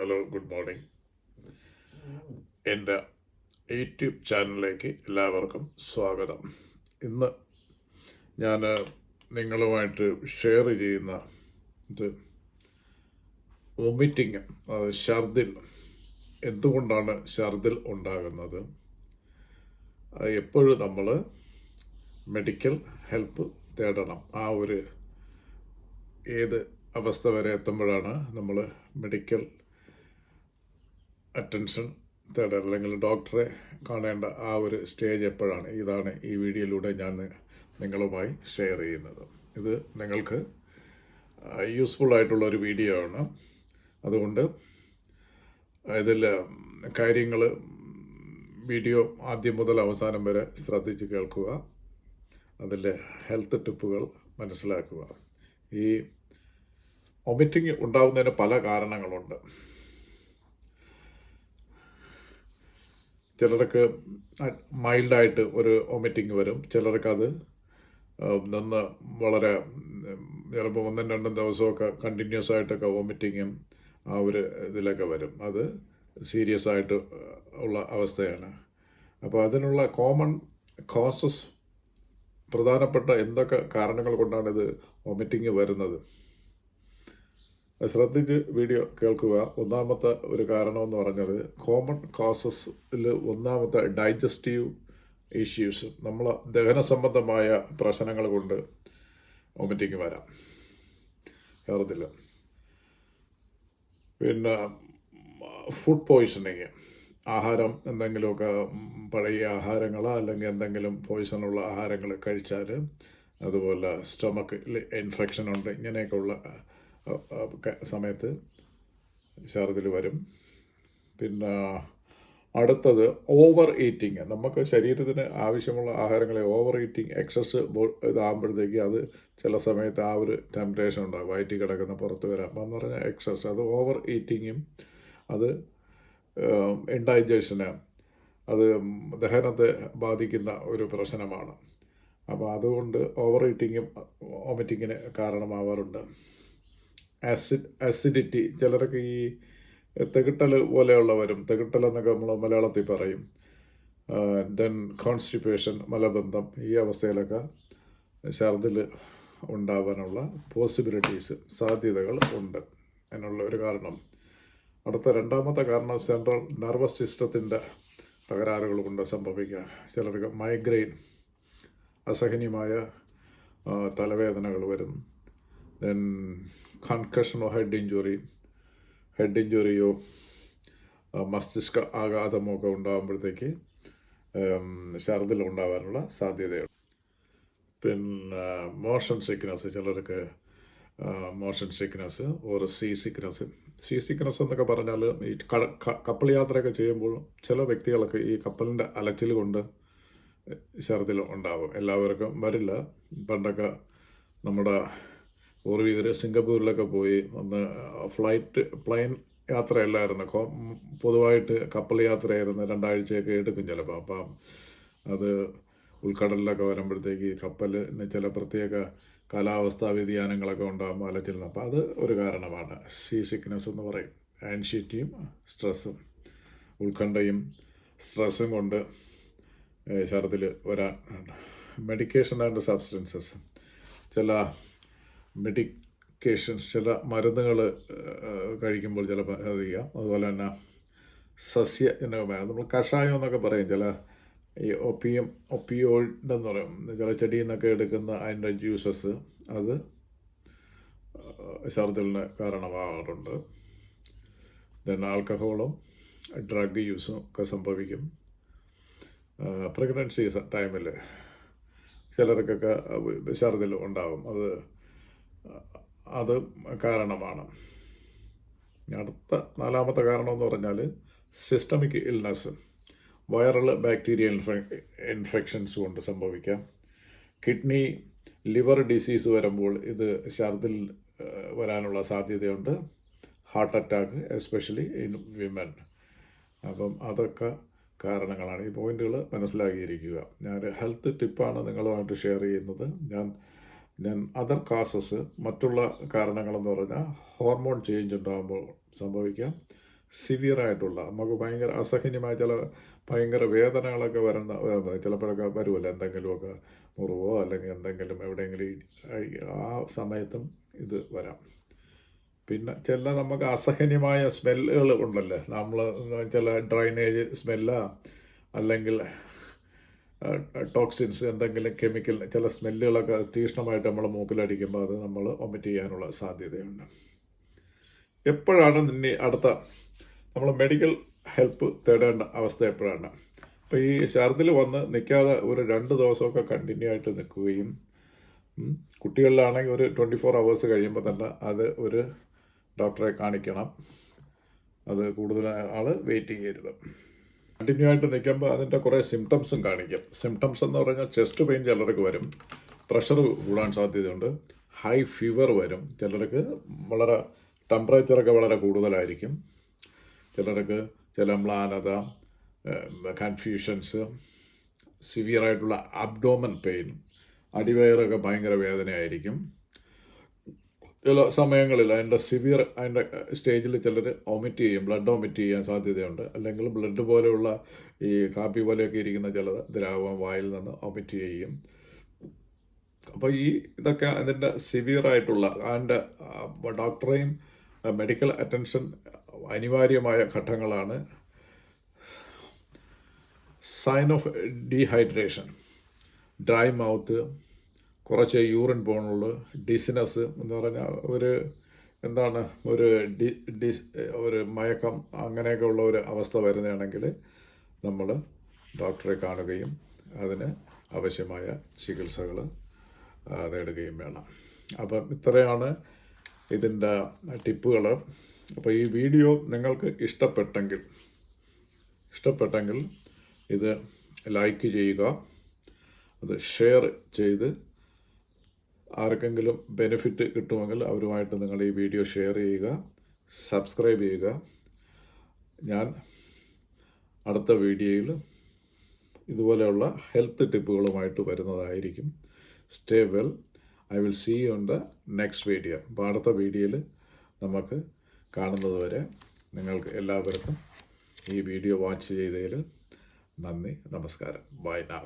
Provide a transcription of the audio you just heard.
Hello, good morning. എൻ്റെ YouTube ചാനലിലേക്ക് എല്ലാവർക്കും സ്വാഗതം. ഇന്ന് ഞാൻ നിങ്ങളുമായിട്ട് ഷെയർ ചെയ്യുന്ന ഇത് വൊമിറ്റിങ്, ഛർദിൽ. എന്തുകൊണ്ടാണ് ഛർദിൽ ഉണ്ടാകുന്നത്? എപ്പോഴും നമ്മൾ മെഡിക്കൽ ഹെൽപ്പ് തേടണം. ഏത് അവസ്ഥ വരെ എത്തുമ്പോഴാണ് നമ്മൾ മെഡിക്കൽ അറ്റൻഷൻ തേടേണ്ടത്, അല്ലെങ്കിൽ ഡോക്ടറെ കാണേണ്ട സ്റ്റേജ് എപ്പോഴാണ്? ഇതാണ് ഈ വീഡിയോയിലൂടെ ഞാൻ നിങ്ങളുമായി ഷെയർ ചെയ്യുന്നത്. ഇത് നിങ്ങൾക്ക് യൂസ്ഫുൾ ആയിട്ടുള്ളൊരു വീഡിയോ ആണ്. അതുകൊണ്ട് ഇതിൽ കാര്യങ്ങൾ വീഡിയോ ആദ്യം മുതൽ അവസാനം വരെ ശ്രദ്ധിച്ച് കേൾക്കുക. അതിൽ ഹെൽത്ത് ടിപ്പുകൾ മനസ്സിലാക്കുക. ഈ വൊമിറ്റിങ് ഉണ്ടാകുന്നതിന് പല കാരണങ്ങളുണ്ട്. ചിലർക്ക് മൈൽഡായിട്ട് ഒരു വൊമിറ്റിങ് വരും. ചിലർക്കത് നിന്ന് വളരെ ചിലപ്പോൾ 1-2 ദിവസമൊക്കെ കണ്ടിന്യൂസ് ആയിട്ടൊക്കെ വൊമിറ്റിങ്ങും ഇതിലൊക്കെ വരും. അത് സീരിയസ് ആയിട്ട് ഉള്ള അവസ്ഥയാണ്. അപ്പോൾ അതിനുള്ള കോമൺ കോസസ്, പ്രധാനപ്പെട്ട എന്തൊക്കെ കാരണങ്ങൾ കൊണ്ടാണ് ഇത് വൊമിറ്റിങ് വരുന്നത്, ശ്രദ്ധിച്ച് വീഡിയോ കേൾക്കുക. ഒന്നാമത്തെ ഒരു കാരണമെന്ന് പറഞ്ഞത്, കോമൺ കോസസിൽ ഒന്നാമത്തെ ഡൈജസ്റ്റീവ് ഇഷ്യൂസ്, നമ്മളെ ദഹന സംബന്ധമായ പ്രശ്നങ്ങൾ കൊണ്ട് വൊമിറ്റിങ് വരാം, ഛർദിൽ. പിന്നെ ഫുഡ് പോയ്സണിങ്, ആഹാരം എന്തെങ്കിലുമൊക്കെ പഴയ ആഹാരങ്ങളോ അല്ലെങ്കിൽ എന്തെങ്കിലും പോയ്സണുള്ള ആഹാരങ്ങൾ കഴിച്ചാൽ, അതുപോലെ സ്റ്റൊമക്കിൽ ഇൻഫെക്ഷൻ ഉണ്ട്, ഇങ്ങനെയൊക്കെയുള്ള സമയത്ത് ഛർദിൽ വരും. പിന്നെ അടുത്തത് ഓവർ ഈറ്റിങ്. നമുക്ക് ശരീരത്തിന് ആവശ്യമുള്ള ആഹാരങ്ങളെ ഓവർ ഈറ്റിങ്, എക്സസ് ഇതാകുമ്പോഴത്തേക്ക് അത് ചില സമയത്ത് ടെംപ്റ്റേഷൻ ഉണ്ടാകും, വയറ്റിൽ കിടക്കുന്ന പുറത്ത് വരാം. അപ്പം എന്ന് പറഞ്ഞാൽ എക്സസ്, അത് ഓവർ ഈറ്റിങ്ങും അത് ഇൻഡൈജഷന്, അത് ദഹനത്തെ ബാധിക്കുന്ന ഒരു പ്രശ്നമാണ്. അപ്പോൾ അതുകൊണ്ട് ഓവർ ഈറ്റിങ്ങും വൊമിറ്റിങ്ങിന് കാരണമാവാറുണ്ട്. ആസിഡിറ്റി, ചിലർക്ക് ഈ തെകിട്ടൽ പോലെയുള്ളവരും, തെകിട്ടൽ എന്നൊക്കെ നമ്മൾ മലയാളത്തിൽ പറയും. ദെൻ കോൺസ്റ്റിപ്പേഷൻ, മലബന്ധം, ഈ അവസ്ഥയിലൊക്കെ ഛർദിൽ ഉണ്ടാവാനുള്ള പോസിബിലിറ്റീസ്, സാധ്യതകൾ ഉണ്ട് എന്നുള്ള ഒരു കാരണം. അടുത്ത രണ്ടാമത്തെ കാരണം സെൻട്രൽ നെർവസ് സിസ്റ്റത്തിൻ്റെ തകരാറുകൾ കൊണ്ട് സംഭവിക്കുക. ചിലർക്ക് മൈഗ്രെയിൻ, അസഹനീയമായ തലവേദനകൾ വരും. ദെൻ കൺകഷനോ ഹെഡ് ഇഞ്ചുറിയോ മസ്തിഷ്ക ആഘാതമോ ഒക്കെ ഉണ്ടാകുമ്പോഴത്തേക്ക് ഛർദിൽ ഉണ്ടാകാനുള്ള സാധ്യതയുണ്ട്. പിന്നെ മോഷൻ സിക്നസ്, ചിലർക്ക് motion sickness or sea sickness എന്നൊക്കെ പറഞ്ഞാൽ ഈ കപ്പൽ യാത്രയൊക്കെ ചെയ്യുമ്പോൾ ചില വ്യക്തികൾക്ക് ഈ കപ്പലിൻ്റെ അലച്ചിൽ കൊണ്ട് ഛർദിൽ ഉണ്ടാകും. എല്ലാവർക്കും വരില്ല. പണ്ടൊക്കെ നമ്മുടെ പൂർവികർ സിംഗപ്പൂരിലൊക്കെ പോയി പ്ലെയിൻ യാത്രയല്ലായിരുന്നു, പൊതുവായിട്ട് കപ്പൽ യാത്രയായിരുന്നു. 2 ആഴ്ചയൊക്കെ എടുക്കും ചിലപ്പോൾ. അപ്പം അത് ഉൾക്കടലിലൊക്കെ വരുമ്പോഴത്തേക്ക് കപ്പലിന് ചില പ്രത്യേക കാലാവസ്ഥാ വ്യതിയാനങ്ങളൊക്കെ ഉണ്ടാകുമ്പോൾ അലച്ചിരുന്നു. അപ്പോൾ അത് ഒരു കാരണമാണ്. സീ സിക്നസ് എന്ന് പറയും. ആൻഷ്യറ്റിയും സ്ട്രെസ്സും, ഉത്കണ്ഠയും സ്ട്രെസ്സും കൊണ്ട് ഛർദിൽ വരാൻ. മെഡിക്കേഷൻ ആൻഡ് സബ്സ്റ്റൻസസ്, ചില ചില മരുന്നുകൾ കഴിക്കുമ്പോൾ ചിലപ്പോൾ ശ്രദ്ധിക്കാം. അതുപോലെ തന്നെ നമ്മൾ കഷായം എന്നൊക്കെ പറയും. ചില ഈ ഒപ്പിയോയിഡ് എന്ന് പറയും, ചില ചെടിയിൽ നിന്നൊക്കെ എടുക്കുന്ന അതിൻ്റെ ജ്യൂസസ്, അത് ഛർദിലിന് കാരണമാകാറുണ്ട്. ദെൻ ആൽക്കഹോളും ഡ്രഗ് യൂസും ഒക്കെ സംഭവിക്കും. പ്രഗ്നൻസി ടൈമിൽ ചിലർക്കൊക്കെ ഛർദിൽ ഉണ്ടാകും. അത് കാരണമാണ്. അടുത്ത 4ാമത്തെ കാരണം എന്ന് പറഞ്ഞാൽ systemic illness, viral bacterial infections കൊണ്ട് സംഭവിക്കാം. കിഡ്നി, ലിവർ ഡിസീസ് വരുമ്പോൾ ഇത് ഛർദിൽ വരാനുള്ള സാധ്യതയുണ്ട്. Heart attack, especially in women. അപ്പം അതൊക്കെ കാരണങ്ങളാണ്. ഈ പോയിന്റുകൾ മനസ്സിലാക്കിയിരിക്കുക. ഞാനൊരു ഹെൽത്ത് ടിപ്പാണ് നിങ്ങളുമായിട്ട് ഷെയർ ചെയ്യുന്നത്. ഞാൻ അതർ കാസസ്, മറ്റുള്ള കാരണങ്ങളെന്ന് പറഞ്ഞാൽ ഹോർമോൺ ചേഞ്ച് ഉണ്ടാകുമ്പോൾ സംഭവിക്കാം. സിവിയറായിട്ടുള്ള നമുക്ക് ഭയങ്കര അസഹനീയമായ ചില ഭയങ്കര വേദനകളൊക്കെ വരുന്ന ചിലപ്പോഴൊക്കെ വരുമല്ലോ, എന്തെങ്കിലുമൊക്കെ മുറിവോ അല്ലെങ്കിൽ എന്തെങ്കിലും എവിടെയെങ്കിലും ആ സമയത്തും ഇത് വരാം. പിന്നെ ചില നമുക്ക് അസഹനീയമായ സ്മെല്ലുകൾ ഉണ്ടല്ലോ, നമ്മൾ ചില ഡ്രൈനേജ് സ്മെല്ലോ അല്ലെങ്കിൽ ടോക്സിൻസ് എന്തെങ്കിലും കെമിക്കൽ ചില സ്മെല്ലുകളൊക്കെ തീക്ഷ്ണമായിട്ട് നമ്മൾ മൂക്കിലടിക്കുമ്പോൾ അത് നമ്മൾ വൊമിറ്റ് ചെയ്യാനുള്ള സാധ്യതയുണ്ട്. എപ്പോഴാണ് അടുത്ത നമ്മൾ മെഡിക്കൽ ഹെൽപ്പ് തേടേണ്ട അവസ്ഥ എപ്പോഴാണ്? അപ്പോൾ ഈ ഛർദിൽ വന്ന് നിൽക്കാതെ ഒരു 2 ദിവസമൊക്കെ കണ്ടിന്യൂ ആയിട്ട് നിൽക്കുകയും കുട്ടികളിലാണെങ്കിൽ ഒരു 24 hours കഴിയുമ്പോൾ തന്നെ അത് ഒരു ഡോക്ടറെ കാണിക്കണം. അത് കൂടുതൽ ആൾ വെയിറ്റ് ചെയ്യരുത്. കണ്ടിന്യൂ ആയിട്ട് നിൽക്കുമ്പോൾ അതിൻ്റെ കുറേ സിംറ്റംസും കാണിക്കും. സിംറ്റംസ് എന്ന് പറഞ്ഞാൽ ചെസ്റ്റ് പെയിൻ ചിലർക്ക് വരും, പ്രഷർ കൂടാൻ സാധ്യതയുണ്ട്, ഹൈ ഫീവർ വരും, ചിലർക്ക് വളരെ ടെമ്പറേച്ചറൊക്കെ വളരെ കൂടുതലായിരിക്കും, ചിലർക്ക് ചില മ്ലാനത, കൺഫ്യൂഷൻസ്, സിവിയറായിട്ടുള്ള അബ്ഡോമൻ പെയിൻ, അടിവയറൊക്കെ ഭയങ്കര വേദനയായിരിക്കും. ചില സമയങ്ങളിൽ അതിൻ്റെ സ്റ്റേജിൽ ചിലർ വൊമിറ്റ് ചെയ്യും, ബ്ലഡ് വൊമിറ്റ് ചെയ്യാൻ സാധ്യതയുണ്ട്. അല്ലെങ്കിൽ ബ്ലഡ് പോലെയുള്ള ഈ കാപ്പി പോലെയൊക്കെ ഇരിക്കുന്ന ചില ദ്രാവകം വായിൽ നിന്ന് വൊമിറ്റ് ചെയ്യും. അപ്പോൾ ഇതൊക്കെ അതിൻ്റെ സിവിയറായിട്ടുള്ള അതിൻ്റെ ഡോക്ടറെയും മെഡിക്കൽ അറ്റൻഷൻ അനിവാര്യമായ ഘട്ടങ്ങളാണ്. Sign of dehydration, dry mouth, കുറച്ച് യൂറിൻ പോണുള്ളൂ, ഡിസിനസ് എന്ന് പറഞ്ഞാൽ ഒരു മയക്കം അങ്ങനെയൊക്കെ ഉള്ള ഒരു അവസ്ഥ വരുന്നതാണെങ്കിൽ നമ്മൾ ഡോക്ടറെ കാണുകയും അതിന് ആവശ്യമായ ചികിത്സകൾ നേടുകയും വേണം. അപ്പം ഇത്രയാണ് ഇതിൻ്റെ ടിപ്പുകൾ. അപ്പോൾ ഈ വീഡിയോ നിങ്ങൾക്ക് ഇഷ്ടപ്പെട്ടെങ്കിൽ ഇത് ലൈക്ക് ചെയ്യുക, അത് ഷെയർ ചെയ്ത് ആർക്കെങ്കിലും ബെനിഫിറ്റ് കിട്ടുമെങ്കിൽ അവരുമായിട്ട് നിങ്ങൾ ഈ വീഡിയോ ഷെയർ ചെയ്യുക, സബ്സ്ക്രൈബ് ചെയ്യുക. ഞാൻ അടുത്ത വീഡിയോയിൽ ഇതുപോലെയുള്ള ഹെൽത്ത് ടിപ്പുകളുമായിട്ട് വരുന്നതായിരിക്കും. Stay well. I will see you on the next video. അപ്പോൾ അടുത്ത വീഡിയോയിൽ നമുക്ക് കാണുന്നത് വരെ നിങ്ങൾക്ക് എല്ലാവർക്കും ഈ വീഡിയോ വാച്ച് ചെയ്തതിൽ നന്ദി, നമസ്കാരം. Buy now.